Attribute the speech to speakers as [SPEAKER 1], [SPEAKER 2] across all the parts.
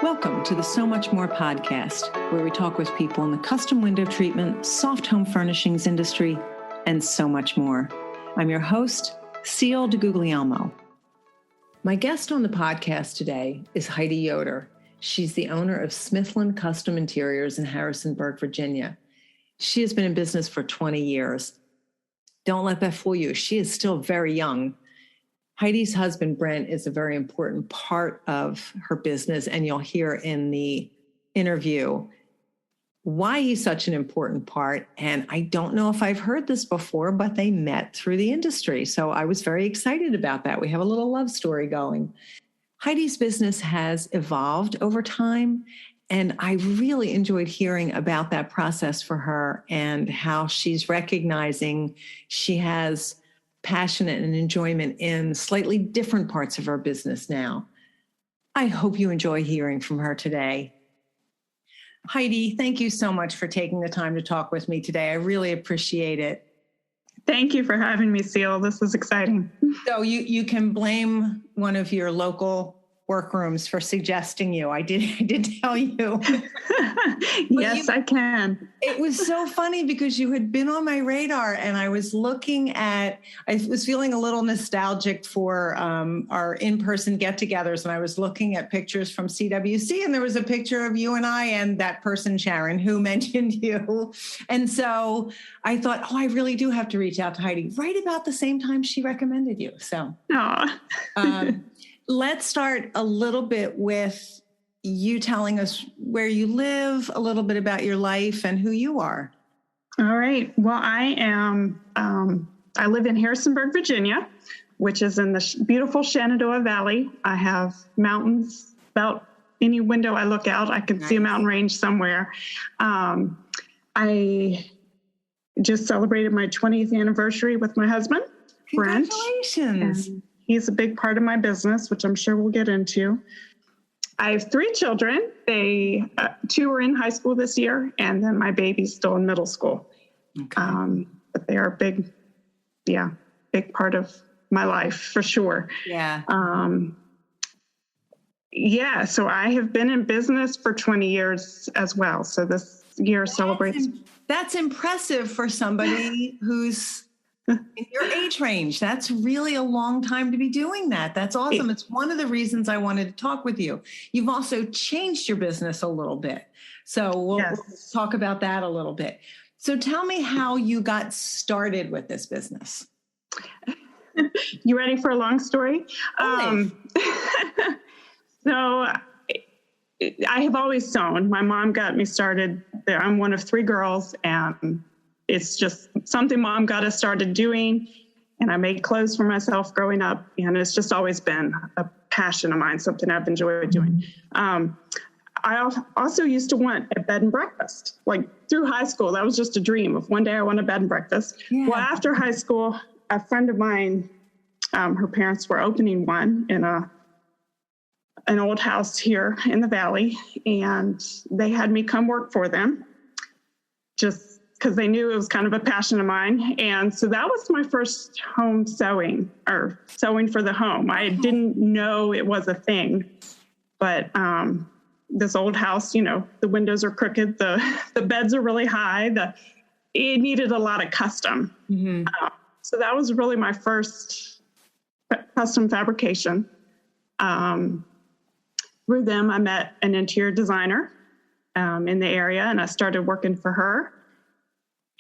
[SPEAKER 1] Welcome to the So Much More podcast, where we talk with people in the custom window treatment, soft home furnishings industry, and so much more. I'm your host, Seal DeGuglielmo. My guest on the podcast today is Heidi Yoder. She's the owner of Smithland Custom Interiors in Harrisonburg, Virginia. She has been in business for 20 years. Don't let that fool you. She is still very young. Heidi's husband, Brent, is a very important part of her business, and you'll hear in the interview why he's such an important part. And I don't know if I've heard this before, but they met through the industry. So I was very excited about that. We have a little love story going. Heidi's business has evolved over time, and I really enjoyed hearing about that process for her and how she's recognizing she has passion and enjoyment in slightly different parts of our business now. I hope you enjoy hearing from her today. Heidi, thank you so much for taking the time to talk with me today. I really appreciate it.
[SPEAKER 2] Thank you for having me, Seal. This is exciting.
[SPEAKER 1] So you can blame one of your local workrooms for suggesting you. I did tell you.
[SPEAKER 2] Yes, I can.
[SPEAKER 1] It was so funny because you had been on my radar, and I was feeling a little nostalgic for our in-person get-togethers, and I was looking at pictures from CWC, and there was a picture of you and I and that person, Sharon, who mentioned you. And so I thought, I really do have to reach out to Heidi right about the same time she recommended you. So let's start a little bit with you telling us where you live, a little bit about your life and who you are.
[SPEAKER 2] All right. Well, I live in Harrisonburg, Virginia, which is in the beautiful Shenandoah Valley. I have mountains. About any window I look out, I can see a mountain range somewhere. I just celebrated my 20th anniversary with my husband, Brent.
[SPEAKER 1] Congratulations.
[SPEAKER 2] He's a big part of my business, which I'm sure we'll get into. I have 3 children. 2 are in high school this year, and then my baby's still in middle school. Okay. But they are a big part of my life for sure.
[SPEAKER 1] Yeah.
[SPEAKER 2] So I have been in business for 20 years as well. So this year celebrates.
[SPEAKER 1] That's impressive for somebody who's in your age range. That's really a long time to be doing that. That's awesome. It's one of the reasons I wanted to talk with you. You've also changed your business a little bit. So we'll talk about that a little bit. So tell me how you got started with this business.
[SPEAKER 2] You ready for a long story? So I have always sewn. My mom got me started there. I'm one of 3 girls, and it's just something Mom got us started doing, and I made clothes for myself growing up, and it's just always been a passion of mine, something I've enjoyed doing. I also used to want a bed and breakfast, like through high school. That was just a dream of one day I want a bed and breakfast. Yeah. Well, after high school, a friend of mine, her parents were opening one in an old house here in the valley, and they had me come work for them just because they knew it was kind of a passion of mine. And so that was my first home sewing, or sewing for the home. I didn't know it was a thing, but this old house, the windows are crooked, the beds are really high, it needed a lot of custom. Mm-hmm. So that was really my first custom fabrication. Through them, I met an interior designer in the area, and I started working for her.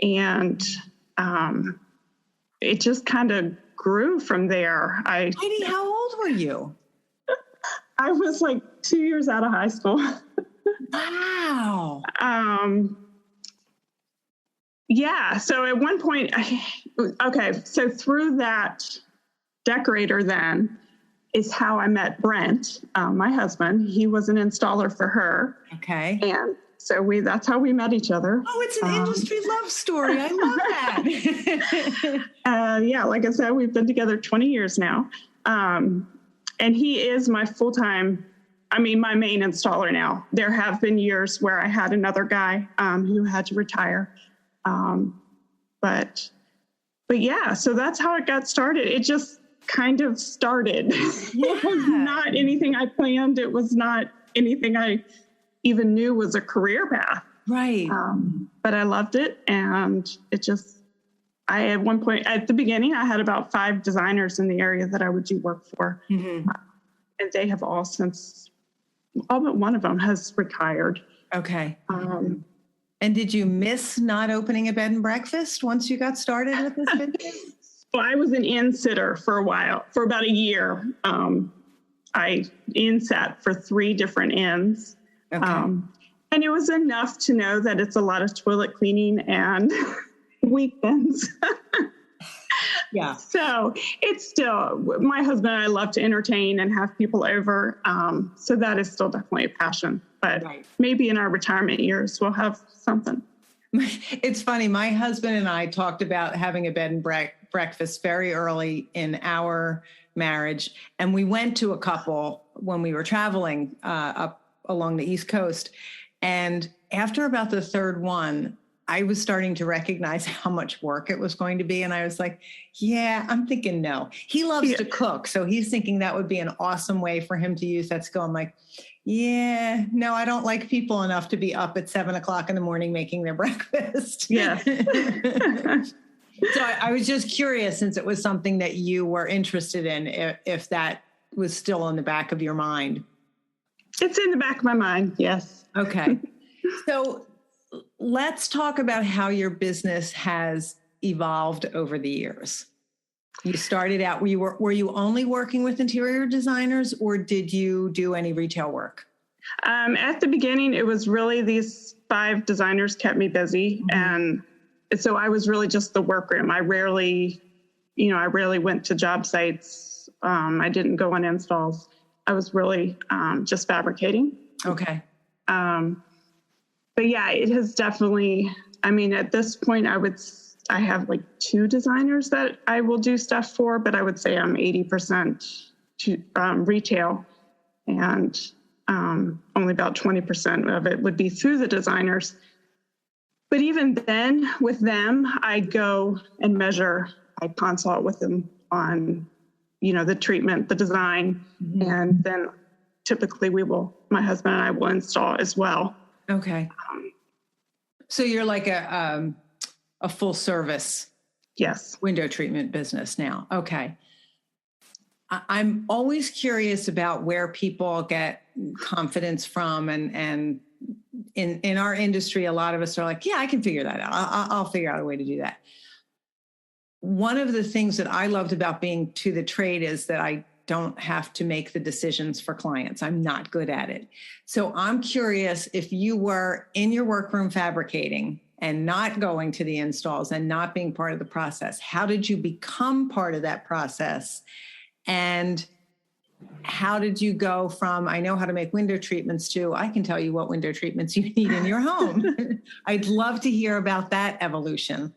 [SPEAKER 2] And it just kind of grew from there.
[SPEAKER 1] Heidi, how old were you?
[SPEAKER 2] I was like 2 years out of high school.
[SPEAKER 1] Wow.
[SPEAKER 2] So at one point, so through that decorator then is how I met Brent, my husband. He was an installer for her.
[SPEAKER 1] Okay.
[SPEAKER 2] And so that's how we met each other.
[SPEAKER 1] Oh, it's an industry love story. I love that.
[SPEAKER 2] Like I said, we've been together 20 years now. And he is my my main installer now. There have been years where I had another guy who had to retire. But so that's how it got started. It just kind of started. Yeah. It was not anything I planned. It was not anything I even knew was a career path.
[SPEAKER 1] Right.
[SPEAKER 2] But I loved it. And at one point at the beginning, I had about 5 designers in the area that I would do work for.
[SPEAKER 1] Mm-hmm.
[SPEAKER 2] And they have all but one of them has retired.
[SPEAKER 1] Okay. And did you miss not opening a bed and breakfast once you got started with this business?
[SPEAKER 2] Well, I was an inn sitter for a while, for about a year. I inn sat for 3 different inns.
[SPEAKER 1] Okay.
[SPEAKER 2] And it was enough to know that it's a lot of toilet cleaning and weekends.
[SPEAKER 1] Yeah.
[SPEAKER 2] So it's still, my husband and I love to entertain and have people over. So that is still definitely a passion. But maybe in our retirement years, we'll have something.
[SPEAKER 1] It's funny. My husband and I talked about having a bed and breakfast very early in our marriage. And we went to a couple when we were traveling up along the East Coast. And after about the 3rd one, I was starting to recognize how much work it was going to be. And I was like, yeah, I'm thinking no. He loves to cook. So he's thinking that would be an awesome way for him to use that skill. I'm like, yeah, no, I don't like people enough to be up at 7 o'clock in the morning making their breakfast.
[SPEAKER 2] Yeah.
[SPEAKER 1] So I was just curious, since it was something that you were interested in, if that was still in the back of your mind.
[SPEAKER 2] It's in the back of my mind. Yes.
[SPEAKER 1] Okay. So let's talk about how your business has evolved over the years. You started out, were you only working with interior designers, or did you do any retail work?
[SPEAKER 2] At the beginning, it was really these 5 designers kept me busy. Mm-hmm. And so I was really just the workroom. I rarely went to job sites. I didn't go on installs. I was really just fabricating.
[SPEAKER 1] Okay.
[SPEAKER 2] But yeah, it has definitely, at this point, I have like 2 designers that I will do stuff for, but I would say I'm 80% to retail, and only about 20% of it would be through the designers. But even then, with them, I go and measure. I consult with them on, the treatment, the design, mm-hmm. and then typically my husband and I will install as well.
[SPEAKER 1] Okay. So you're like a full service,
[SPEAKER 2] yes,
[SPEAKER 1] window treatment business now. Okay. I'm always curious about where people get confidence from, and in our industry, a lot of us are like, yeah, I can figure that out. I'll figure out a way to do that. One of the things that I loved about being to the trade is that I don't have to make the decisions for clients. I'm not good at it. So I'm curious, if you were in your workroom fabricating and not going to the installs and not being part of the process, how did you become part of that process? And how did you go from, I know how to make window treatments, to I can tell you what window treatments you need in your home? I'd love to hear about that evolution.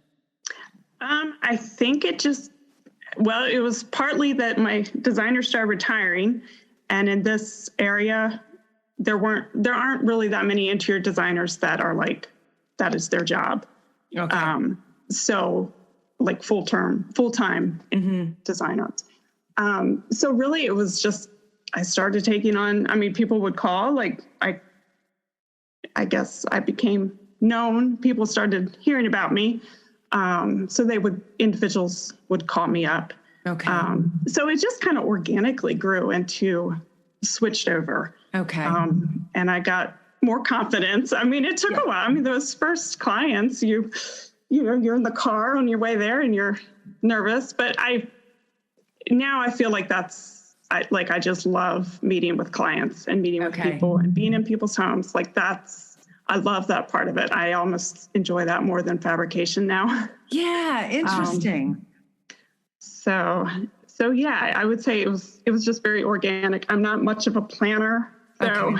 [SPEAKER 2] I think it was partly that my designers started retiring, and in this area, there aren't really that many interior designers that are like, that is their job. Okay. So like full-time mm-hmm. designers. So really it was just, I started taking on, people would call, like I guess I became known. People started hearing about me. So individuals would call me up. Okay. So it just kind of organically grew into switched over. Okay. And I got more confidence. It took a while. Those first clients, you're in the car on your way there and you're nervous, but now I feel like I just love meeting with clients and meeting with people and being in people's homes. I love that part of it. I almost enjoy that more than fabrication now. Yeah. Interesting. So yeah, I would say it was just very organic. I'm not much of a planner, so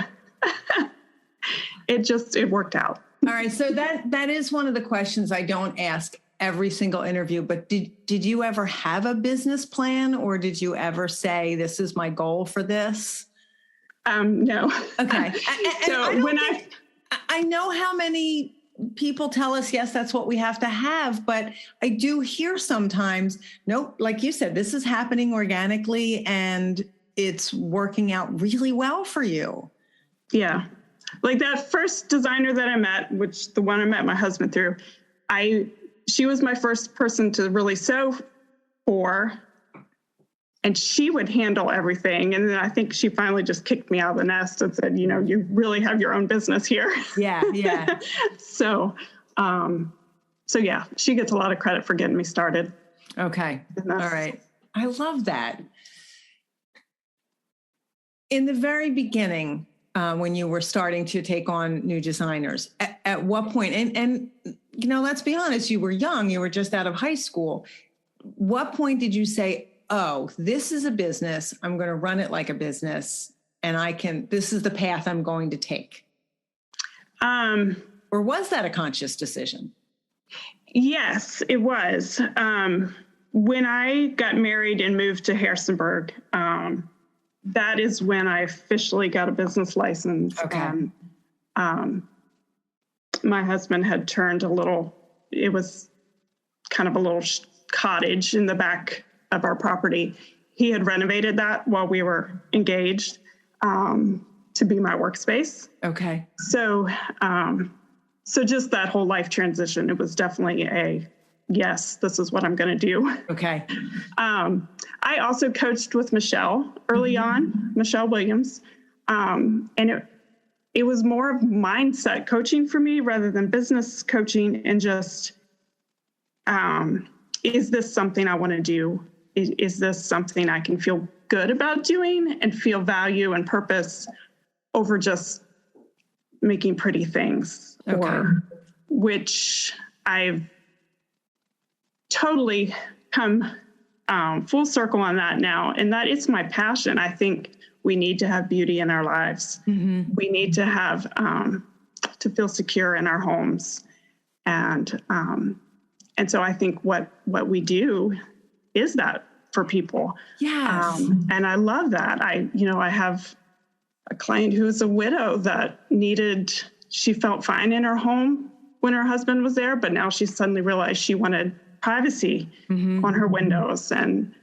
[SPEAKER 2] it worked out.
[SPEAKER 1] All right. So that is one of the questions I don't ask every single interview, but did you ever have a business plan, or did you ever say, this is my goal for this?
[SPEAKER 2] No.
[SPEAKER 1] Okay. So I know how many people tell us, yes, that's what we have to have, but I do hear sometimes, nope, like you said, this is happening organically and it's working out really well for you.
[SPEAKER 2] Yeah. Like that first designer that I met, which the one I met my husband through, she was my first person to really sew for, and she would handle everything. And then I think she finally just kicked me out of the nest and said, you really have your own business here.
[SPEAKER 1] Yeah. Yeah.
[SPEAKER 2] So yeah, she gets a lot of credit for getting me started.
[SPEAKER 1] Okay. All right. I love that. In the very beginning, when you were starting to take on new designers, at what point, and let's be honest, you were young, you were just out of high school. What point did you say, oh, this is a business, I'm going to run it like a business, and this is the path I'm going to take? Or was that a conscious decision?
[SPEAKER 2] Yes, it was. When I got married and moved to Harrisonburg, that is when I officially got a business license.
[SPEAKER 1] Okay.
[SPEAKER 2] My husband had turned it was kind of a little cottage in the back of our property. He had renovated that while we were engaged to be my workspace.
[SPEAKER 1] Okay.
[SPEAKER 2] So just that whole life transition, it was definitely yes, this is what I'm going to do.
[SPEAKER 1] Okay.
[SPEAKER 2] I also coached with Michelle early on, Michelle Williams. And it was more of mindset coaching for me rather than business coaching, and just, is this something I want to do? Is this something I can feel good about doing and feel value and purpose over just making pretty things?
[SPEAKER 1] Okay.
[SPEAKER 2] Which I've totally come full circle on that now, and that it's my passion. I think we need to have beauty in our lives. Mm-hmm. We need to have to feel secure in our homes, and so I think what we do is that for people.
[SPEAKER 1] Yes.
[SPEAKER 2] And I love that. I have a client who's a widow that she felt fine in her home when her husband was there, but now she suddenly realized she wanted privacy on her windows. And,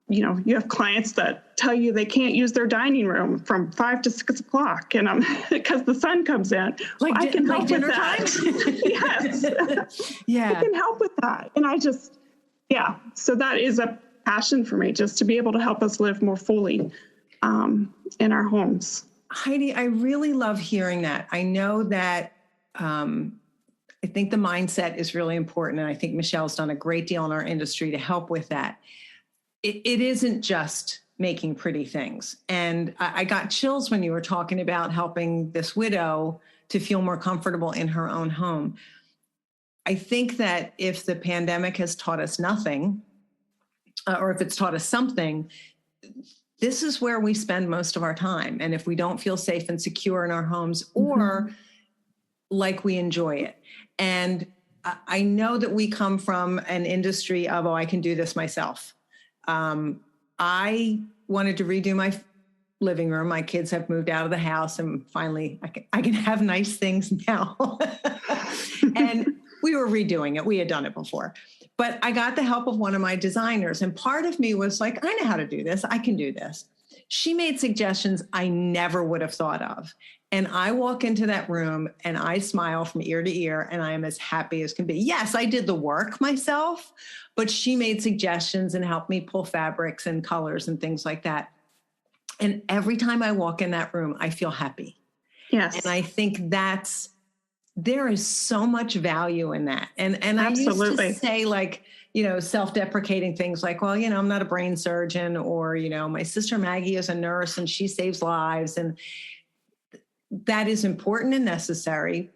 [SPEAKER 2] you have clients that tell you they can't use their dining room from 5 to 6 o'clock, and because the sun comes in. I can help with that. Yes. Yeah. I can help with that. And so that is a passion for me, just to be able to help us live more fully in our homes.
[SPEAKER 1] Heidi, I really love hearing that. I know that I think the mindset is really important. And I think Michelle's done a great deal in our industry to help with that. It isn't just making pretty things. And I got chills when you were talking about helping this widow to feel more comfortable in her own home. I think that if the pandemic has taught us nothing, or if it's taught us something, this is where we spend most of our time. And if we don't feel safe and secure in our homes, or like we enjoy it. And I know that we come from an industry of, I can do this myself. I wanted to redo my living room. My kids have moved out of the house, and finally I can have nice things now. And we were redoing it. We had done it before. But I got the help of one of my designers, and part of me was like, I know how to do this. I can do this. She made suggestions I never would have thought of. And I walk into that room and I smile from ear to ear, and I am as happy as can be. Yes, I did the work myself, but she made suggestions and helped me pull fabrics and colors and things like that. And every time I walk in that room, I feel happy.
[SPEAKER 2] Yes.
[SPEAKER 1] And I think there is so much value in that. And
[SPEAKER 2] Absolutely.
[SPEAKER 1] I used to say, like, self-deprecating things like, well, I'm not a brain surgeon, or, my sister Maggie is a nurse and she saves lives. And that is important and necessary,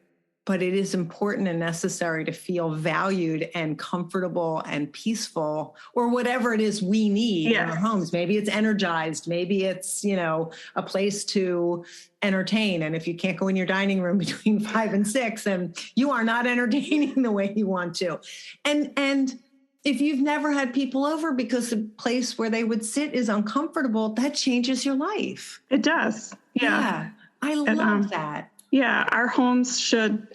[SPEAKER 1] but it is important and necessary to feel valued and comfortable and peaceful, or whatever it is we need in our homes. Maybe it's energized. Maybe it's, a place to entertain. And if you can't go in your dining room between 5 and 6, then you are not entertaining the way you want to. And if you've never had people over because the place where they would sit is uncomfortable, that changes your life.
[SPEAKER 2] It does. Yeah.
[SPEAKER 1] I love that.
[SPEAKER 2] Yeah, our homes should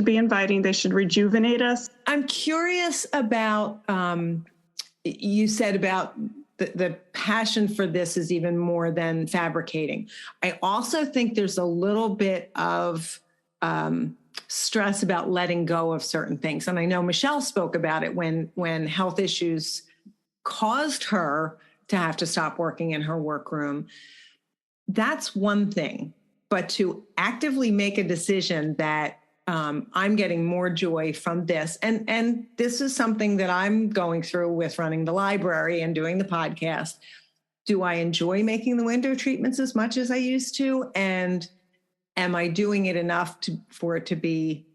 [SPEAKER 2] be inviting. They should rejuvenate us.
[SPEAKER 1] I'm curious about, you said about the passion for this is even more than fabricating. I also think there's a little bit of stress about letting go of certain things. And I know Michelle spoke about it when health issues caused her to have to stop working in her workroom. That's one thing. But to actively make a decision that I'm getting more joy from this. And this is something that I'm going through with running the library and doing the podcast. Do I enjoy making the window treatments as much as I used to? And am I doing it enough for it to be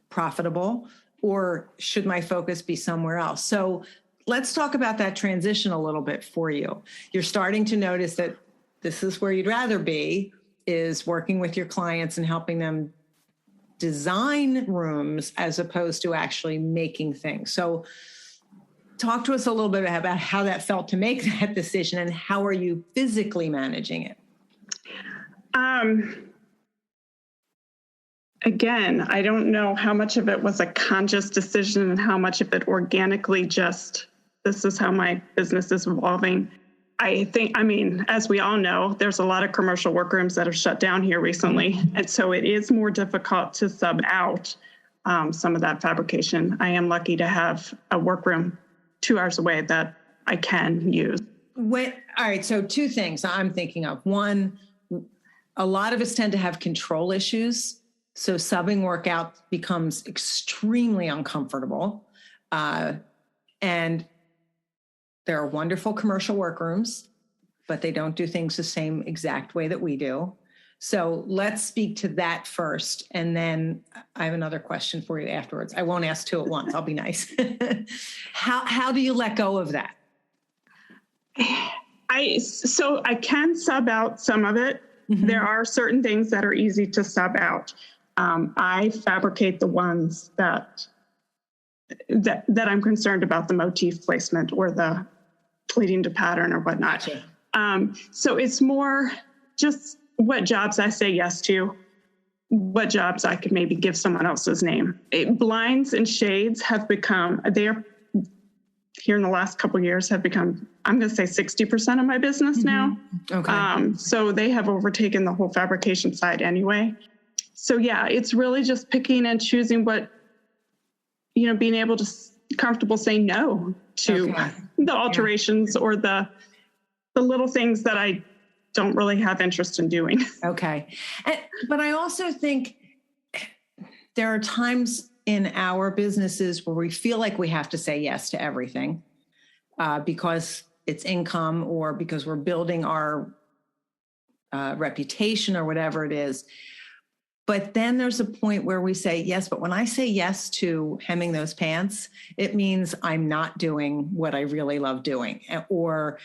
[SPEAKER 1] profitable? Or should my focus be somewhere else? So let's talk about that transition a little bit for you. You're starting to notice that this is where you'd rather be, is working with your clients and helping them design rooms as opposed to actually making things. So talk to us a little bit about how that felt to make that decision, and how are you physically managing it?
[SPEAKER 2] Again, I don't know how much of it was a conscious decision and how much of it organically just, this is how my business is evolving. I mean, as we all know, there's a lot of commercial workrooms that have shut down here recently. And so it is more difficult to sub out some of that fabrication. I am lucky to have a workroom 2 hours away that I can use.
[SPEAKER 1] All right, so two things I'm thinking of. One, a lot of us tend to have control issues. So subbing workout becomes extremely uncomfortable. And there are wonderful commercial workrooms, but they don't do things the same exact way that we do. So let's speak to that first. And then I have another question for you afterwards. I won't ask two at once. I'll be nice. How do you let go of that?
[SPEAKER 2] So I can sub out some of it. Mm-hmm. There are certain things that are easy to sub out. I fabricate the ones that I'm concerned about, the motif placement or the pleating to pattern or whatnot. Gotcha. So it's more just what jobs I say yes to, what jobs I could maybe give someone else's name. Blinds and shades have become, they're here in the last couple of years have become, I'm going to say 60% of my business now. Okay. So they have overtaken the whole fabrication side anyway. So yeah, it's really just picking and choosing what, being able to comfortable saying no to the alterations or the little things that I don't really have interest in doing.
[SPEAKER 1] Okay. But I also think there are times in our businesses where we feel like we have to say yes to everything because it's income or because we're building our reputation or whatever it is. But then there's a point where we say, yes, but when I say yes to hemming those pants, it means I'm not doing what I really love doing. Or,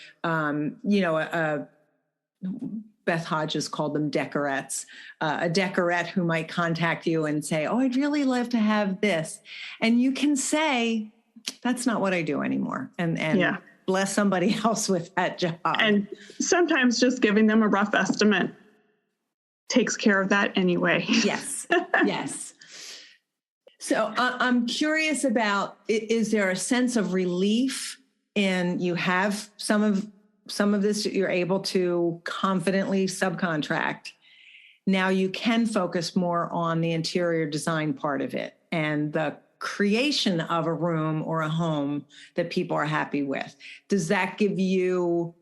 [SPEAKER 1] Beth Hodges called them decorettes, a decorette who might contact you and say, oh, I'd really love to have this. And you can say, that's not what I do anymore. And bless somebody else with that job. And
[SPEAKER 2] sometimes just giving them a rough estimate takes care of that anyway.
[SPEAKER 1] Yes. Yes. So I'm curious about, is there a sense of relief in you have some of this you're able to confidently subcontract. Now you can focus more on the interior design part of it and the creation of a room or a home that people are happy with. Does that give you,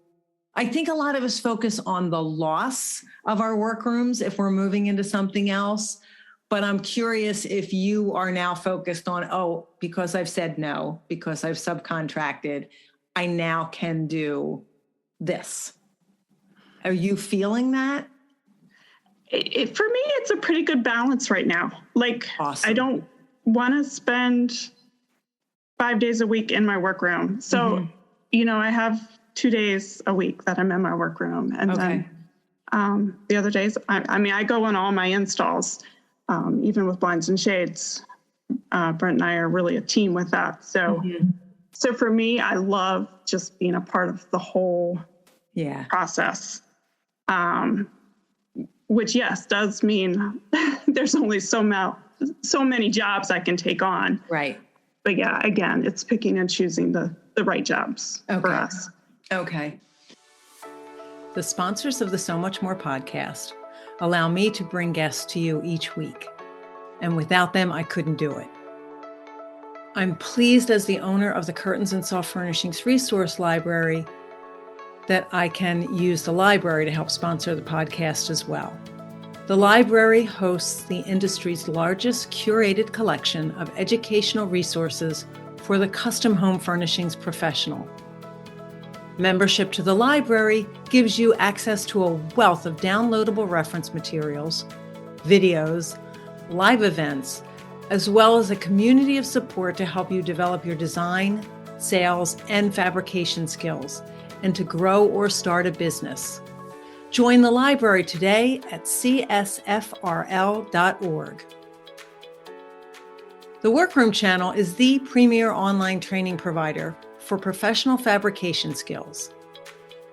[SPEAKER 1] I think a lot of us focus on the loss of our workrooms if we're moving into something else. But I'm curious if you are now focused on, because I've said no, because I've subcontracted, I now can do this. Are you feeling that?
[SPEAKER 2] For me, it's a pretty good balance right now. Awesome. I don't want to spend 5 days a week in my workroom. So, I have 2 days a week that I'm in my workroom. And then the other days, I go on all my installs, even with blinds and shades. Brent and I are really a team with that. So, so for me, I love just being a part of the whole process, which, yes, does mean there's only so many jobs I can take on.
[SPEAKER 1] Right.
[SPEAKER 2] But yeah, again, it's picking and choosing the right jobs for us.
[SPEAKER 1] Okay. The sponsors of the So Much More podcast allow me to bring guests to you each week. And without them, I couldn't do it. I'm pleased as the owner of the Curtains and Soft Furnishings Resource Library that I can use the library to help sponsor the podcast as well. The library hosts the industry's largest curated collection of educational resources for the custom home furnishings professional. Membership to the library gives you access to a wealth of downloadable reference materials, videos, live events, as well as a community of support to help you develop your design, sales, and fabrication skills, and to grow or start a business. Join the library today at csfrl.org. The Workroom Channel is the premier online training provider for professional fabrication skills.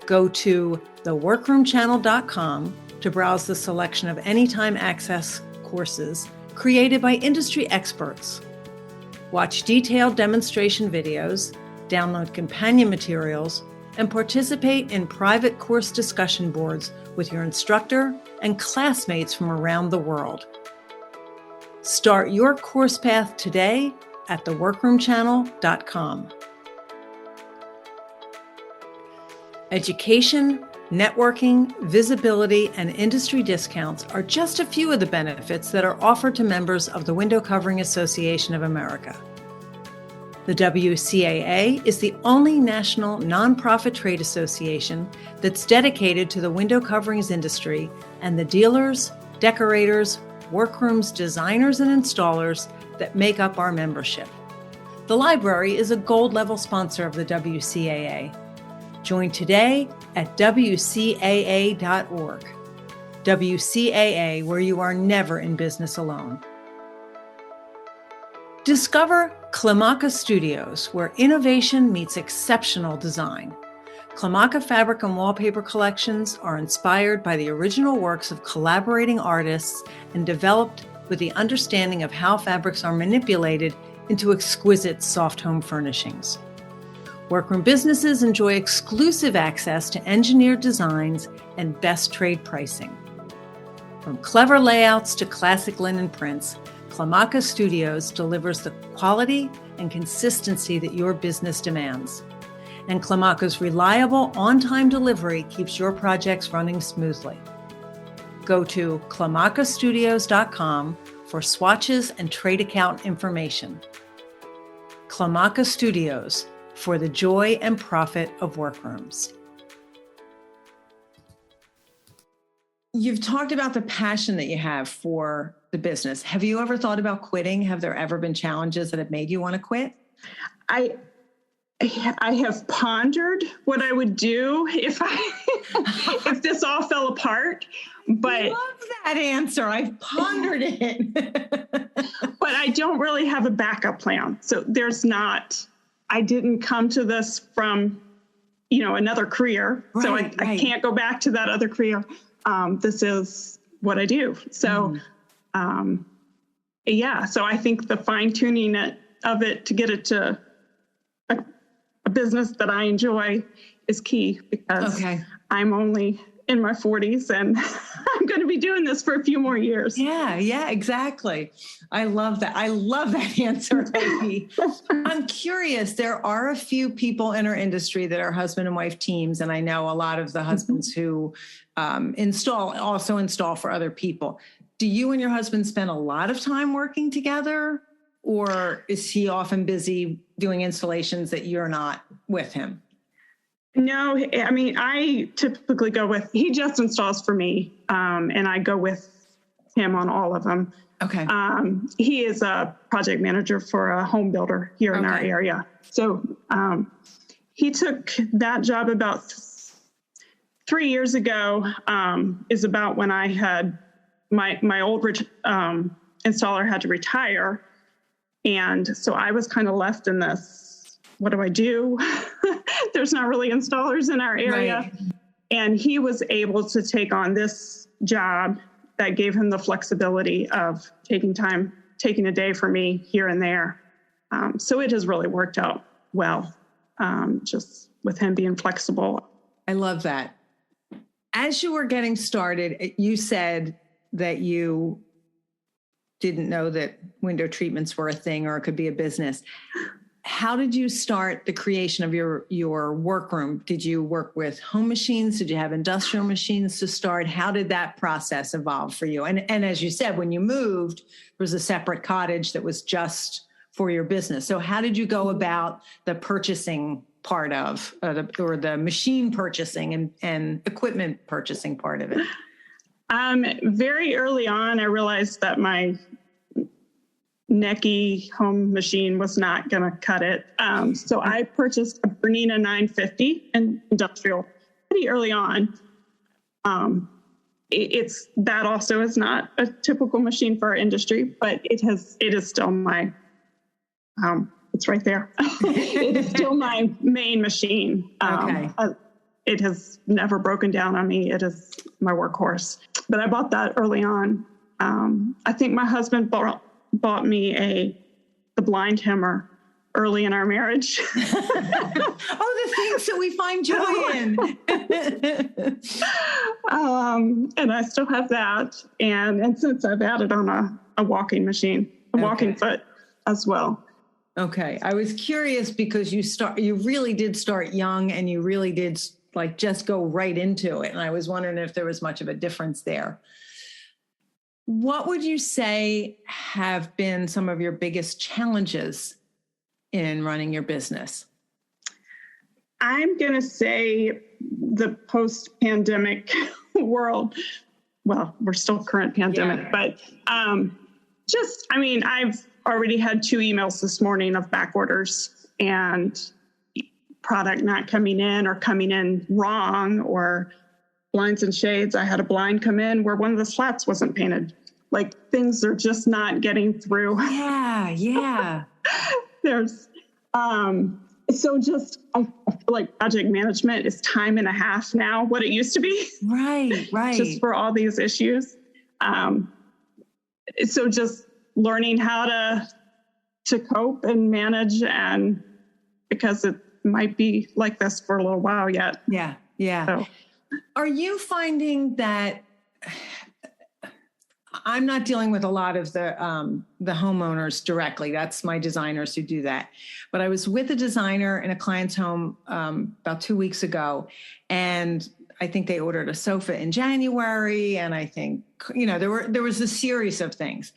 [SPEAKER 1] Go to theworkroomchannel.com to browse the selection of anytime access courses created by industry experts. Watch detailed demonstration videos, download companion materials, and participate in private course discussion boards with your instructor and classmates from around the world. Start your course path today at theworkroomchannel.com. Education, networking, visibility, and industry discounts are just a few of the benefits that are offered to members of the Window Covering Association of America. The WCAA is the only national nonprofit trade association that's dedicated to the window coverings industry and the dealers, decorators, workrooms, designers, and installers that make up our membership. The library is a gold level sponsor of the WCAA. Join today at WCAA.org. WCAA, where you are never in business alone. Discover Klimaka Studios, where innovation meets exceptional design. Klimaka fabric and wallpaper collections are inspired by the original works of collaborating artists and developed with the understanding of how fabrics are manipulated into exquisite soft home furnishings. Workroom businesses enjoy exclusive access to engineered designs and best trade pricing. From clever layouts to classic linen prints, Klimaka Studios delivers the quality and consistency that your business demands. And Klimaka's reliable, on-time delivery keeps your projects running smoothly. Go to klimakastudios.com for swatches and trade account information. Klimaka Studios, for the joy and profit of workrooms. You've talked about the passion that you have for the business. Have you ever thought about quitting? Have there ever been challenges that have made you want to quit?
[SPEAKER 2] I have pondered what I would do if if this all fell apart. But
[SPEAKER 1] I love that answer. I've pondered it.
[SPEAKER 2] But I don't really have a backup plan. So I didn't come to this from, another career. Right, so I can't go back to that other career. This is what I do. So, so I think the fine tuning of it to get it to a business that I enjoy is key, because I'm only in my 40s and I'm going to be doing this for a few more years.
[SPEAKER 1] Yeah, exactly. I love that. I love that answer, Heidi. I'm curious. There are a few people in our industry that are husband and wife teams, and I know a lot of the husbands who also install for other people. Do you and your husband spend a lot of time working together, or is he often busy doing installations that you're not with him?
[SPEAKER 2] No, I mean, I typically he just installs for me, and I go with him on all of them.
[SPEAKER 1] Okay.
[SPEAKER 2] He is a project manager for a home builder here in our area. So he took that job about 3 years ago, is about when I had my old installer had to retire. And so I was kind of left in this, what do I do? There's not really installers in our area. Right. And he was able to take on this job that gave him the flexibility of taking a day for me here and there. So it has really worked out well. Just with him being flexible.
[SPEAKER 1] I love that. As you were getting started, you said that you didn't know that window treatments were a thing or it could be a business. How did you start the creation of your workroom? Did you work with home machines? Did you have industrial machines to start? How did that process evolve for you? And as you said, when you moved, there was a separate cottage that was just for your business. So how did you go about the purchasing part of, or the machine purchasing and equipment purchasing part of it?
[SPEAKER 2] Very early on, I realized that my necky home machine was not going to cut it. So I purchased a Bernina 950 in industrial pretty early on. That also is not a typical machine for our industry, but it is still my, it's right there. It is still my main machine.
[SPEAKER 1] Okay.
[SPEAKER 2] It has never broken down on me. It is my workhorse. But I bought that early on. I think my husband bought me the blind hammer early in our marriage.
[SPEAKER 1] The things that we find joy in.
[SPEAKER 2] And I still have that. And since I've added on a walking machine, walking foot as well.
[SPEAKER 1] Okay. I was curious because you really did start young and you really did just go right into it. And I was wondering if there was much of a difference there. What would you say have been some of your biggest challenges in running your business?
[SPEAKER 2] I'm going to say the post-pandemic world. Well, we're still current pandemic, but I've already had 2 emails this morning of back orders and product not coming in or coming in wrong, or blinds and shades. I had a blind come in where one of the slats wasn't painted. Like, things are just not getting through.
[SPEAKER 1] Yeah.
[SPEAKER 2] There's, so just, I feel like project management is time and a half now, what it used to be.
[SPEAKER 1] Right.
[SPEAKER 2] Just for all these issues. So just learning how to cope and manage, and because it might be like this for a little while yet.
[SPEAKER 1] Yeah.
[SPEAKER 2] So.
[SPEAKER 1] Are you finding that I'm not dealing with a lot of the homeowners directly? That's my designers who do that. But I was with a designer in a client's home about 2 weeks ago, and I think they ordered a sofa in January, and I think there was a series of things.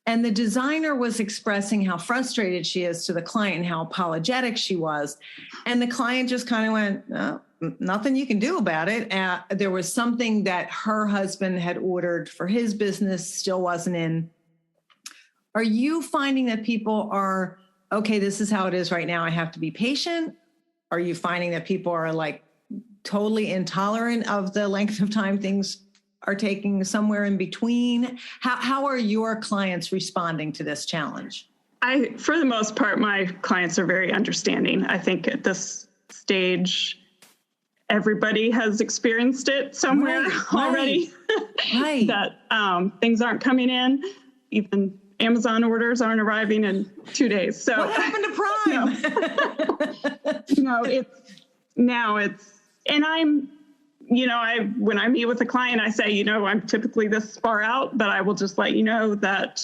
[SPEAKER 1] And the designer was expressing how frustrated she is to the client and how apologetic she was. And the client just kind of went, oh, nothing you can do about it. There was something that her husband had ordered for his business, still wasn't in. Are you finding that people are, okay, this is how it is right now, I have to be patient? Are you finding that people are totally intolerant of the length of time things are taking, somewhere in between? How are your clients responding to this challenge?
[SPEAKER 2] For the most part, my clients are very understanding. I think at this stage, everybody has experienced it somewhere already.
[SPEAKER 1] Right.
[SPEAKER 2] That things aren't coming in. Even Amazon orders aren't arriving in 2 days. So
[SPEAKER 1] what happened to Prime?
[SPEAKER 2] And I'm, when I meet with a client, I say, I'm typically this far out, but I will just let you know that,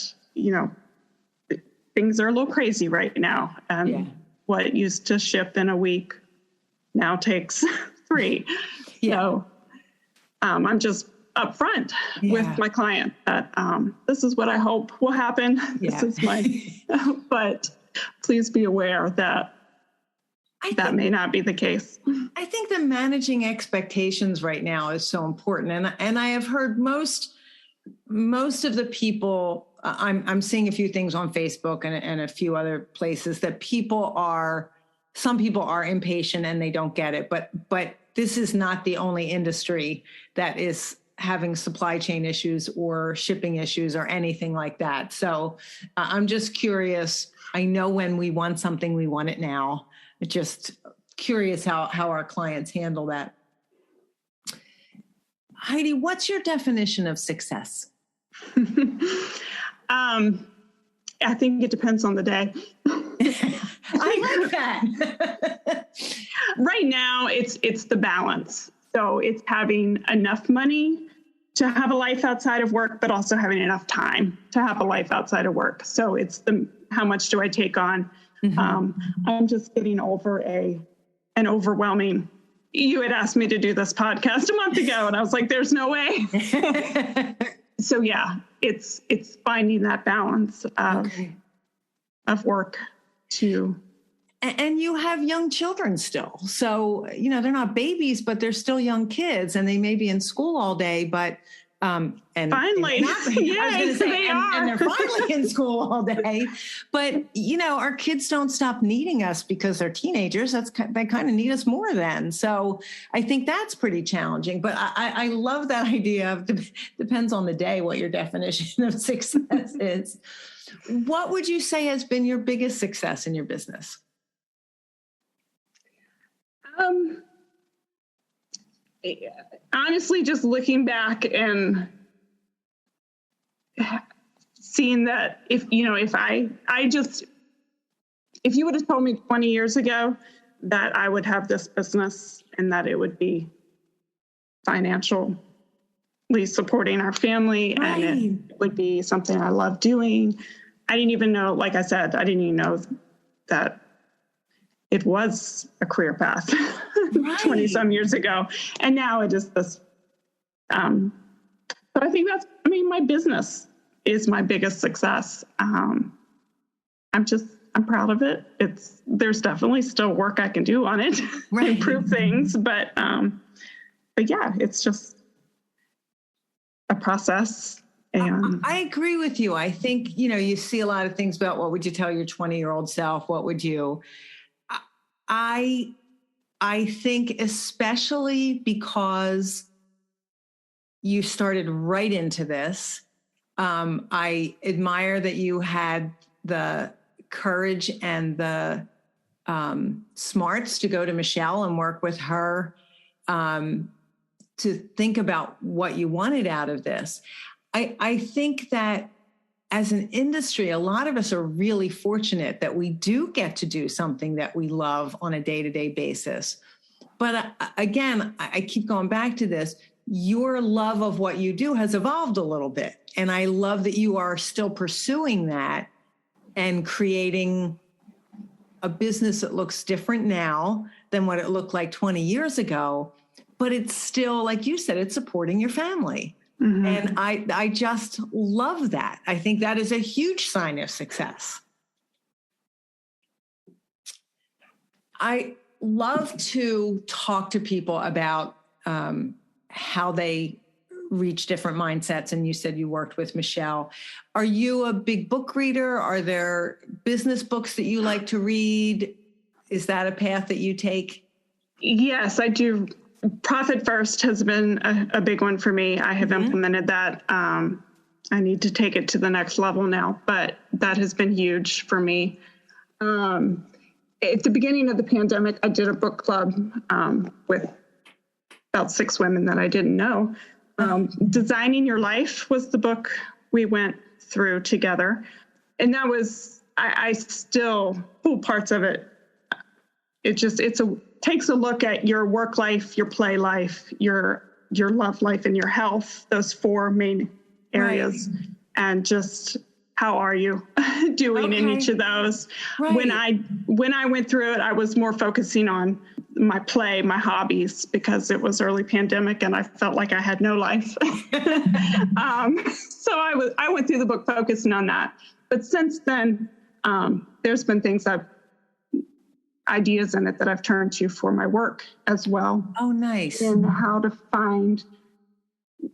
[SPEAKER 2] things are a little crazy right now. And what used to ship in a week now takes 3.
[SPEAKER 1] Yeah.
[SPEAKER 2] So I'm just upfront with my client that this is what I hope will happen.
[SPEAKER 1] Yeah.
[SPEAKER 2] This is but please be aware that that may not be the case.
[SPEAKER 1] I think the managing expectations right now is so important. And I have heard most of the people, I'm seeing a few things on Facebook and a few other places that some people are impatient and they don't get it, but this is not the only industry that is having supply chain issues or shipping issues or anything like that. So I'm just curious. I know when we want something, we want it now. Just curious how our clients handle that. Heidi, what's your definition of success?
[SPEAKER 2] I think it depends on the day.
[SPEAKER 1] I like that.
[SPEAKER 2] Right now it's the balance. So it's having enough money to have a life outside of work, but also having enough time to have a life outside of work. So it's how much do I take on? I'm just getting over an overwhelming. You had asked me to do this podcast a month ago, and I was like, "There's no way." So yeah, it's finding that balance of work to.
[SPEAKER 1] And you have young children still. So, they're not babies, but they're still young kids, and they may be in school all day, but and
[SPEAKER 2] finally,
[SPEAKER 1] and they're finally in school all day. But, our kids don't stop needing us because they're teenagers. They kind of need us more then. So I think that's pretty challenging. But I love that idea of depends on the day what your definition of success is. What would you say has been your biggest success in your business?
[SPEAKER 2] Honestly, just looking back and seeing that if you would have told me 20 years ago that I would have this business and that it would be financially supporting our family and it would be something I love doing. I didn't even know, like I said, I didn't even know that it was a career path 20 some years ago. And now it is this, but I think my business is my biggest success. I'm proud of it. There's definitely still work I can do on it, improve things, but yeah, it's just a process. And
[SPEAKER 1] I agree with you. I think, you see a lot of things about what would you tell your 20-year-old self? What would you, I think especially because you started right into this, I admire that you had the courage and the smarts to go to Michelle and work with her to think about what you wanted out of this. I think that as an industry, a lot of us are really fortunate that we do get to do something that we love on a day-to-day basis. But again, I keep going back to this. Your love of what you do has evolved a little bit. And I love that you are still pursuing that and creating a business that looks different now than what it looked like 20 years ago. But it's still, like you said, it's supporting your family. Mm-hmm. And I just love that. I think that is a huge sign of success. I love to talk to people about how they reach different mindsets. And you said you worked with Michelle. Are you a big book reader? Are there business books that you like to read? Is that a path that you take?
[SPEAKER 2] Yes, I do. Profit First has been a big one for me. I have implemented that. I need to take it to the next level now, but that has been huge for me. At the beginning of the pandemic, I did a book club with about 6 women that I didn't know. Designing Your Life was the book we went through together. And that was, I still pull parts of it. Takes a look at your work life, your play life, your love life, and your health, those 4 main areas. Right. And just how are you doing in each of those? Right. When I went through it, I was more focusing on my play, my hobbies, because it was early pandemic and I felt like I had no life. So I went through the book focusing on that. But since then, there's been ideas in it that I've turned to for my work as well.
[SPEAKER 1] Oh, nice.
[SPEAKER 2] And how to find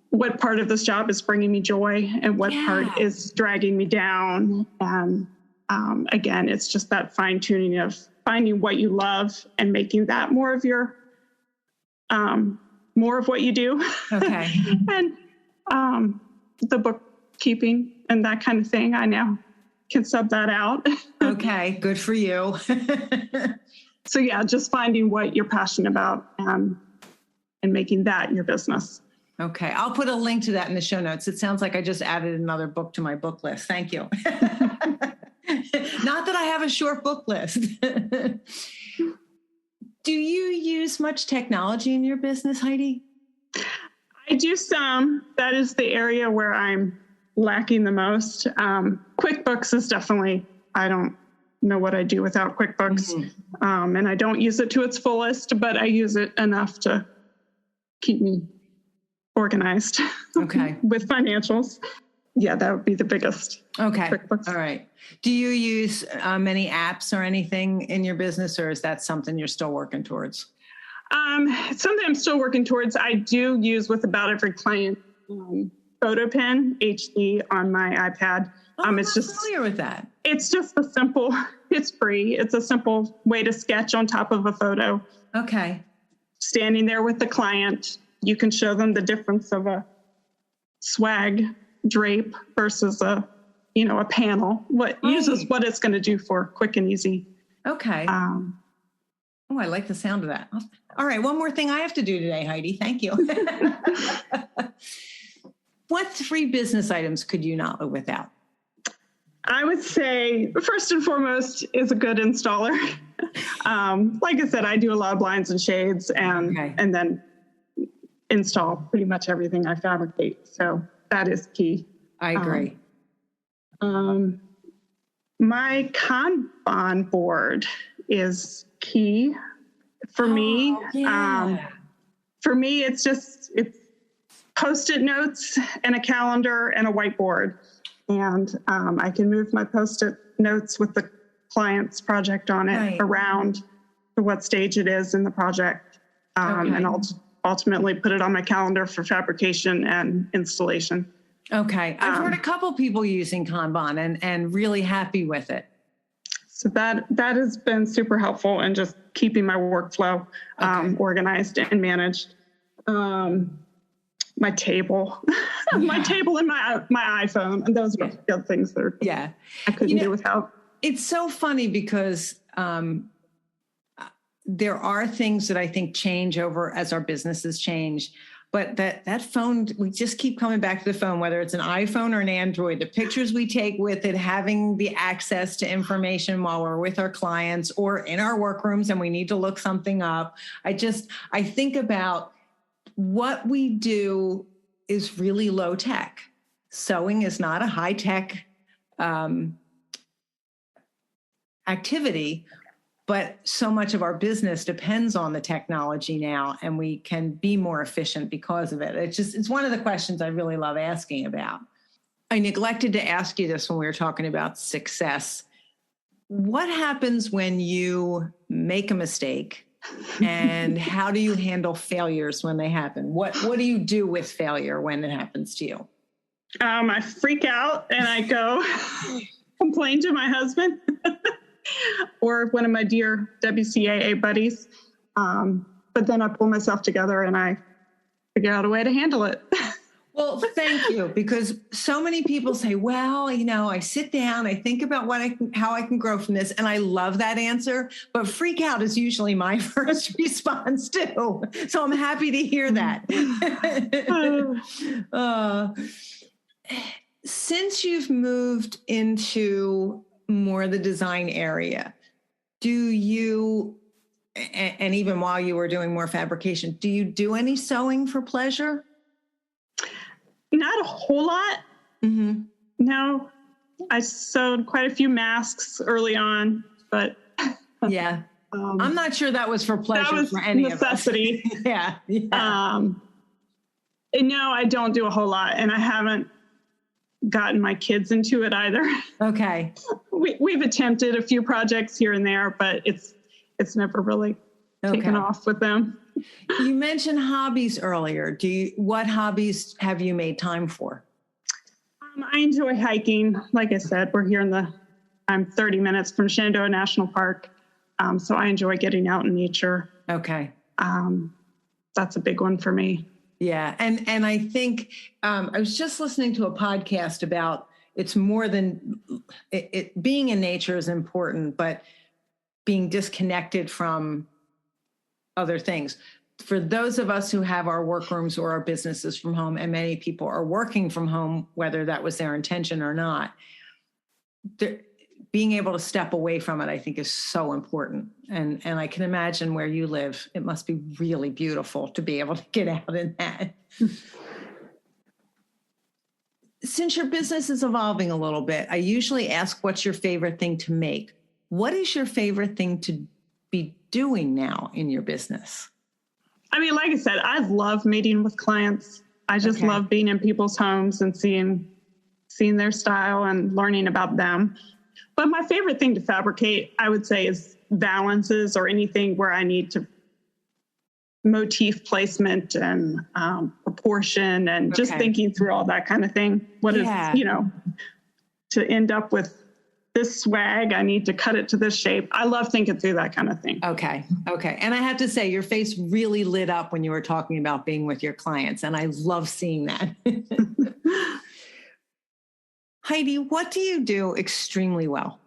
[SPEAKER 2] what part of this job is bringing me joy and what part is dragging me down. And again, it's just that fine tuning of finding what you love and making that more of what you do. Okay. And the bookkeeping and that kind of thing, I now can sub that out.
[SPEAKER 1] Okay, good for you.
[SPEAKER 2] So yeah, just finding what you're passionate about and making that your business.
[SPEAKER 1] Okay, I'll put a link to that in the show notes. It sounds like I just added another book to my book list. Thank you. Not that I have a short book list. Do you use much technology in your business, Heidi?
[SPEAKER 2] I do some. That is the area where I'm lacking the most. QuickBooks is definitely, I don't know what I do without QuickBooks. Mm-hmm. And I don't use it to its fullest, but I use it enough to keep me organized.
[SPEAKER 1] Okay.
[SPEAKER 2] With financials. Yeah, that would be the biggest.
[SPEAKER 1] Okay.
[SPEAKER 2] QuickBooks.
[SPEAKER 1] All right. Do you use many apps or anything in your business, or is that something you're still working towards?
[SPEAKER 2] It's something I'm still working towards. I do use with about every client PhotoPen HD on my iPad.
[SPEAKER 1] I'm
[SPEAKER 2] it's
[SPEAKER 1] not familiar with that.
[SPEAKER 2] It's just a simple, it's free. It's a simple way to sketch on top of a photo.
[SPEAKER 1] Okay.
[SPEAKER 2] Standing there with the client, you can show them the difference of a swag drape versus a panel. Uses what it's going to do for quick and easy.
[SPEAKER 1] Okay. I like the sound of that. All right. One more thing I have to do today, Heidi. Thank you. What 3 business items could you not live without?
[SPEAKER 2] I would say first and foremost is a good installer. Like I said, I do a lot of blinds and shades and then install pretty much everything I fabricate. So that is key.
[SPEAKER 1] I agree.
[SPEAKER 2] My Kanban board is key for me.
[SPEAKER 1] Yeah.
[SPEAKER 2] For me, it's Post-it notes and a calendar and a whiteboard. And I can move my Post-it notes with the client's project on it around to what stage it is in the project. And I'll ultimately put it on my calendar for fabrication and installation.
[SPEAKER 1] Okay. I've heard a couple people using Kanban and really happy with it.
[SPEAKER 2] So that has been super helpful in just keeping my workflow organized and managed. My table, my table and my iPhone, and those are the things that I couldn't do without.
[SPEAKER 1] It's so funny because there are things that I think change over as our businesses change. But that phone, we just keep coming back to the phone, whether it's an iPhone or an Android, the pictures we take with it, having the access to information while we're with our clients or in our workrooms and we need to look something up. I think about what we do is really low tech. Sewing is not a high tech activity. But so much of our business depends on the technology now, and we can be more efficient because of it. It's one of the questions I really love asking about. I neglected to ask you this when we were talking about success. What happens when you make a mistake, and how do you handle failures when they happen? What do you do with failure when it happens to you?
[SPEAKER 2] I freak out and I go complain to my husband. Or one of my dear WCAA buddies. But then I pull myself together and I figure out a way to handle it.
[SPEAKER 1] Well, thank you, because so many people say, well, I sit down, I think about how I can grow from this. And I love that answer, but freak out is usually my first response too. So I'm happy to hear that. Since you've moved into more the design area, do you, and even while you were doing more fabrication, do you do any sewing for pleasure?
[SPEAKER 2] Not a whole lot. Mm-hmm. No, I sewed quite a few masks early on, but
[SPEAKER 1] yeah, I'm not sure that was for pleasure.
[SPEAKER 2] That was
[SPEAKER 1] for any
[SPEAKER 2] necessity.
[SPEAKER 1] Of us. Yeah.
[SPEAKER 2] No, I don't do a whole lot, and I haven't gotten my kids into it either.
[SPEAKER 1] Okay.
[SPEAKER 2] We've attempted a few projects here and there, but it's never really taken off with them.
[SPEAKER 1] You mentioned hobbies earlier. What hobbies have you made time for?
[SPEAKER 2] I enjoy hiking. Like I said, we're here I'm 30 minutes from Shenandoah National Park. So I enjoy getting out in nature.
[SPEAKER 1] Okay.
[SPEAKER 2] That's a big one for me.
[SPEAKER 1] Yeah. And I think I was just listening to a podcast about it's more than it being in nature is important, but being disconnected from other things. For those of us who have our workrooms or our businesses from home, and many people are working from home, whether that was their intention or not, being able to step away from it, I think, is so important. And I can imagine where you live, it must be really beautiful to be able to get out in that. Since your business is evolving a little bit, I usually ask, what's your favorite thing to make? What is your favorite thing to be doing now in your business?
[SPEAKER 2] I mean, like I said, I love meeting with clients. I just love being in people's homes and seeing their style and learning about them. But my favorite thing to fabricate, I would say, is valances or anything where I need to motif placement and proportion and just thinking through all that kind of thing. What is, to end up with this swag, I need to cut it to this shape. I love thinking through that kind of thing.
[SPEAKER 1] Okay. And I have to say, your face really lit up when you were talking about being with your clients, and I love seeing that. Heidi, what do you do extremely well?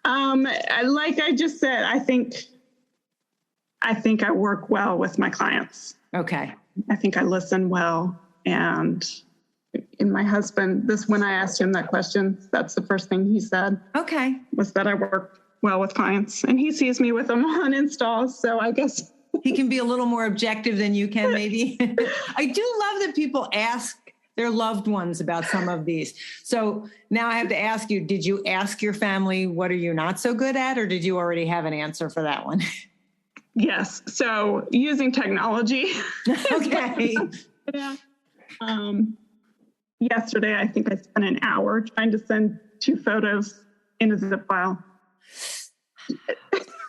[SPEAKER 2] Like I just said, I think I work well with my clients.
[SPEAKER 1] Okay.
[SPEAKER 2] I think I listen well. And in my husband, when I asked him that question, that's the first thing he said. Okay. Was that I work well with clients, and he sees me with them on installs. So I guess
[SPEAKER 1] he can be a little more objective than you can, maybe. I do love that people ask their loved ones about some of these. So now I have to ask you, did you ask your family, what are you not so good at, or did you already have an answer for that one?
[SPEAKER 2] Yes. So using technology.
[SPEAKER 1] Okay.
[SPEAKER 2] Yeah. Yesterday, I think I spent an hour trying to send 2 photos in a zip file.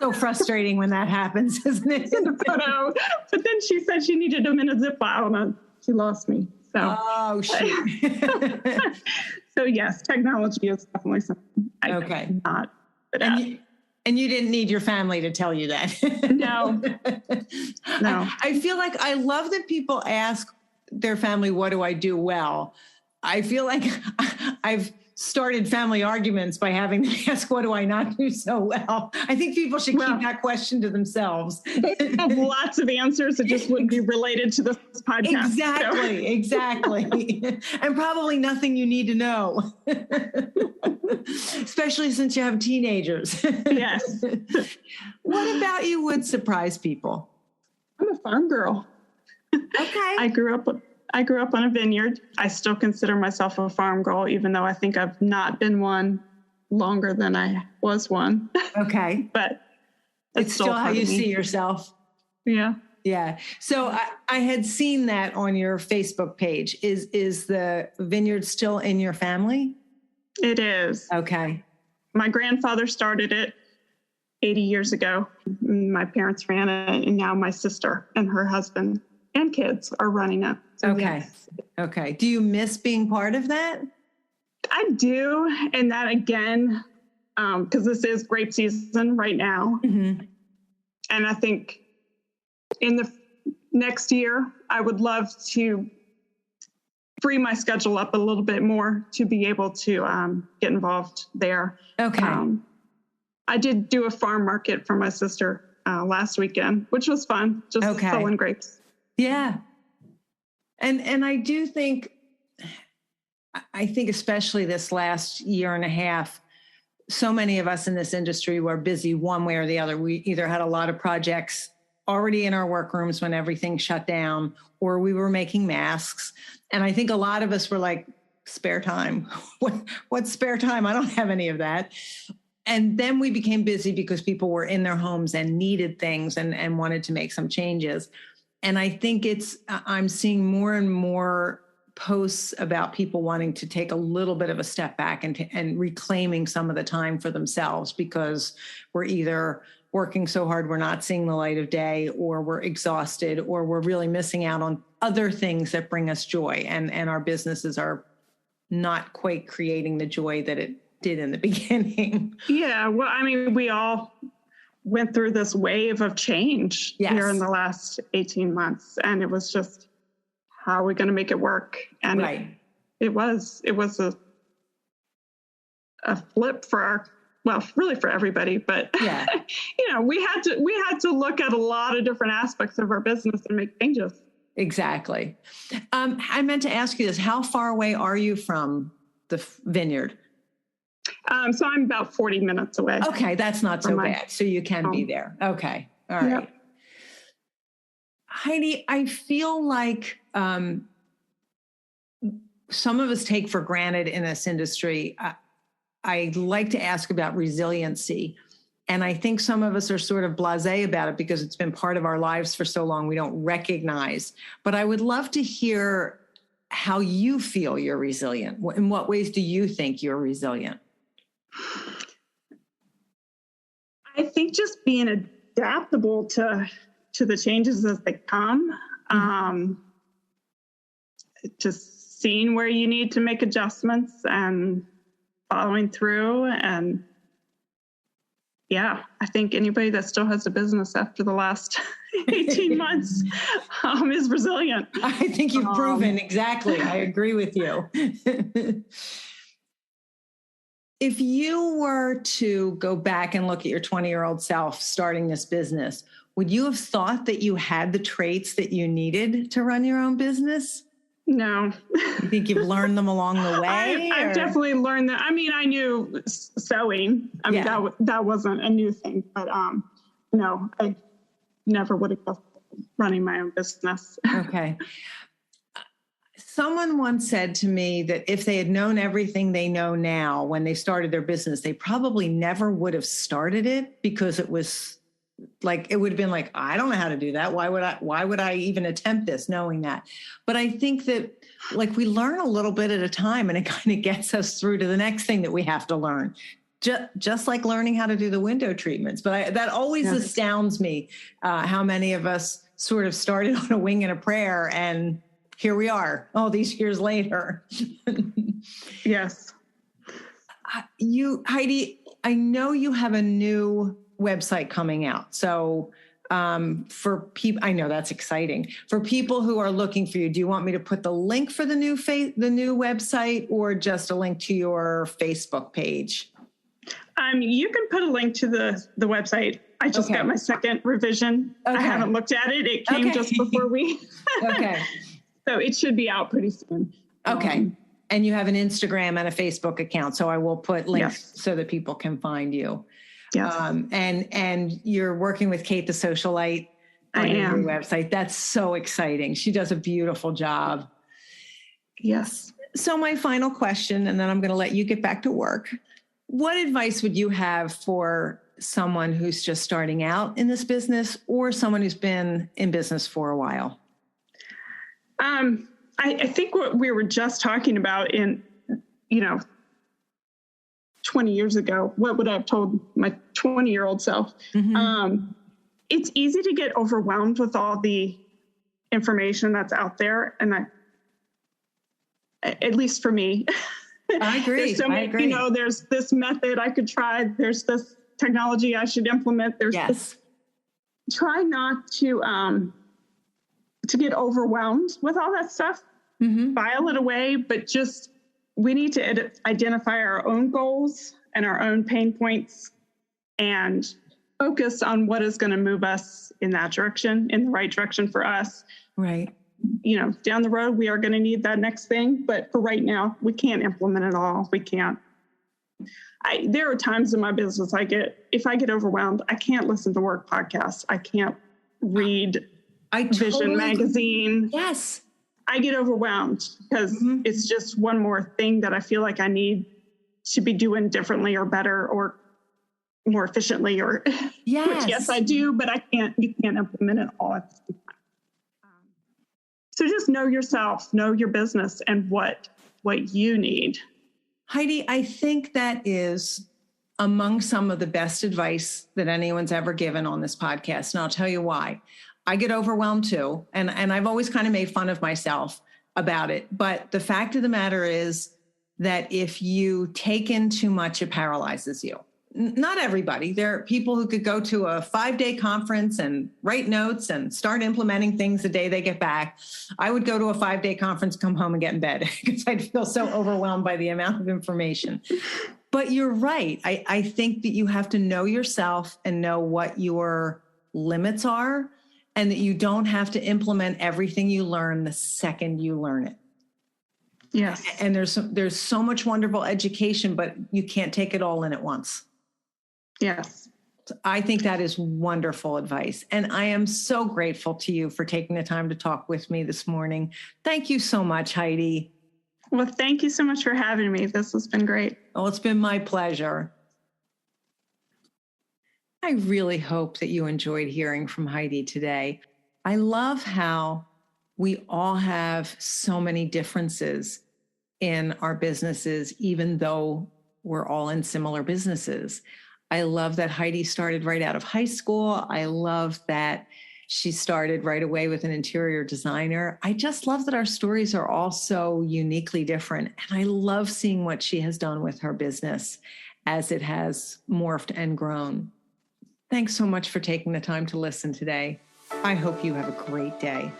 [SPEAKER 1] So frustrating when that happens, isn't it?
[SPEAKER 2] Photo. But then she said she needed them in a zip file, and she lost me. So.
[SPEAKER 1] Oh, shoot.
[SPEAKER 2] So yes, technology is definitely something I'm not good at.
[SPEAKER 1] And you didn't need your family to tell you that.
[SPEAKER 2] No.
[SPEAKER 1] I feel like I love that people ask their family, what do I do well? I feel like I've started family arguments by having them ask, what do I not do so well? I think people should keep that question to themselves.
[SPEAKER 2] They have lots of answers that just wouldn't be related to this podcast.
[SPEAKER 1] Exactly. And probably nothing you need to know. Especially since you have teenagers.
[SPEAKER 2] Yes.
[SPEAKER 1] What about you would surprise people?
[SPEAKER 2] I'm a farm girl.
[SPEAKER 1] Okay.
[SPEAKER 2] I grew up on a vineyard. I still consider myself a farm girl, even though I think I've not been one longer than I was one.
[SPEAKER 1] Okay.
[SPEAKER 2] But
[SPEAKER 1] it's still how you see yourself.
[SPEAKER 2] Yeah.
[SPEAKER 1] Yeah. So I had seen that on your Facebook page. Is the vineyard still in your family?
[SPEAKER 2] It is.
[SPEAKER 1] Okay.
[SPEAKER 2] My grandfather started it 80 years ago. My parents ran it, and now my sister and her husband and kids are running it. So
[SPEAKER 1] okay.
[SPEAKER 2] Yes.
[SPEAKER 1] Okay. Do you miss being part of that?
[SPEAKER 2] I do. And that again, because this is grape season right now. Mm-hmm. And I think in the next year, I would love to free my schedule up a little bit more to be able to get involved there.
[SPEAKER 1] Okay.
[SPEAKER 2] I did do a farm market for my sister last weekend, which was fun, just selling grapes.
[SPEAKER 1] Yeah. And I do think especially this last year and a half, so many of us in this industry were busy one way or the other. We either had a lot of projects already in our workrooms when everything shut down, or we were making masks. And I think a lot of us were like, spare time. What's spare time? I don't have any of that. And then we became busy because people were in their homes and needed things and wanted to make some changes. And I think I'm seeing more and more posts about people wanting to take a little bit of a step back and reclaiming some of the time for themselves, because we're either working so hard we're not seeing the light of day, or we're exhausted, or we're really missing out on other things that bring us joy. And our businesses are not quite creating the joy that it did in the beginning.
[SPEAKER 2] Yeah. Well, I mean, we all went through this wave of change here in the last 18 months. And it was just, how are we going to make it work? And it was a flip for really for everybody, but we had to look at a lot of different aspects of our business and make changes.
[SPEAKER 1] Exactly. I meant to ask you this. How far away are you from the vineyard?
[SPEAKER 2] So I'm about 40 minutes away.
[SPEAKER 1] Okay, that's not so bad. So you can be there. Okay, all right. Yep. Heidi, I feel like some of us take for granted in this industry. I'd like to ask about resiliency. And I think some of us are sort of blasé about it because it's been part of our lives for so long we don't recognize. But I would love to hear how you feel you're resilient. In what ways do you think you're resilient?
[SPEAKER 2] I think just being adaptable to the changes as they come. Just seeing where you need to make adjustments and following through. And yeah, I think anybody that still has a business after the last 18 months is resilient.
[SPEAKER 1] I think you've proven exactly. I agree with you. If you were to go back and look at your 20-year-old self starting this business, would you have thought that you had the traits that you needed to run your own business?
[SPEAKER 2] No.
[SPEAKER 1] You think you've learned them along the way?
[SPEAKER 2] I've definitely learned that. I mean, I knew sewing. I mean, that wasn't a new thing, but no, I never would have guessed running my own business.
[SPEAKER 1] Okay. Someone once said to me that if they had known everything they know now when they started their business, they probably never would have started it because it was like, it would have been like, I don't know how to do that. Why would I even attempt this knowing that? But I think that like we learn a little bit at a time and it kind of gets us through to the next thing that we have to learn. Just like learning how to do the window treatments. But that always astounds me, how many of us sort of started on a wing and a prayer and here we are all these years later.
[SPEAKER 2] Yes.
[SPEAKER 1] Heidi, I know you have a new website coming out. So for people, I know that's exciting. For people who are looking for you, do you want me to put the link for the new website or just a link to your Facebook page?
[SPEAKER 2] You can put a link to the website. I just got my second revision. Okay. I haven't looked at it. It came just before we. Okay. So it should be out pretty soon.
[SPEAKER 1] Okay. And you have an Instagram and a Facebook account. So I will put links so that people can find you.
[SPEAKER 2] Yes.
[SPEAKER 1] And you're working with Kate the Socialite on your new website. That's so exciting. She does a beautiful job.
[SPEAKER 2] Yes.
[SPEAKER 1] So my final question, and then I'm going to let you get back to work. What advice would you have for someone who's just starting out in this business or someone who's been in business for a while?
[SPEAKER 2] I think what we were just talking about 20 years ago, what would I have told my 20-year-old self? Mm-hmm. It's easy to get overwhelmed with all the information that's out there. And at least for me,
[SPEAKER 1] I agree.
[SPEAKER 2] I agree. There's this method I could try. There's this technology I should implement. There's this. Try not to get overwhelmed with all that stuff. Mm-hmm. File it away, but we need to identify our own goals and our own pain points and focus on what is going to move us in that direction, in the right direction for us.
[SPEAKER 1] Right.
[SPEAKER 2] Down the road, we are going to need that next thing. But for right now, we can't implement it all. We can't. There are times in my business if I get overwhelmed, I can't listen to work podcasts. I can't read Vision magazine.
[SPEAKER 1] Yes.
[SPEAKER 2] I get overwhelmed because it's just one more thing that I feel like I need to be doing differently or better or more efficiently or
[SPEAKER 1] yes.
[SPEAKER 2] Which, yes, I do, but you can't implement it all at the same time. So just know yourself, know your business and what you need.
[SPEAKER 1] Heidi, I think that is among some of the best advice that anyone's ever given on this podcast. And I'll tell you why. I get overwhelmed too. And I've always kind of made fun of myself about it. But the fact of the matter is that if you take in too much, it paralyzes you. Not everybody. There are people who could go to a 5-day conference and write notes and start implementing things the day they get back. I would go to a 5-day conference, come home and get in bed because I'd feel so overwhelmed by the amount of information. But you're right. I think that you have to know yourself and know what your limits are, and that you don't have to implement everything you learn the second you learn it.
[SPEAKER 2] Yes.
[SPEAKER 1] And there's so much wonderful education, but you can't take it all in at once.
[SPEAKER 2] Yes.
[SPEAKER 1] I think that is wonderful advice. And I am so grateful to you for taking the time to talk with me this morning. Thank you so much, Heidi.
[SPEAKER 2] Well, thank you so much for having me. This has been great.
[SPEAKER 1] Oh, it's been my pleasure. I really hope that you enjoyed hearing from Heidi today. I love how we all have so many differences in our businesses, even though we're all in similar businesses. I love that Heidi started right out of high school. I love that she started right away with an interior designer. I just love that our stories are all so uniquely different. And I love seeing what she has done with her business as it has morphed and grown. Thanks so much for taking the time to listen today. I hope you have a great day.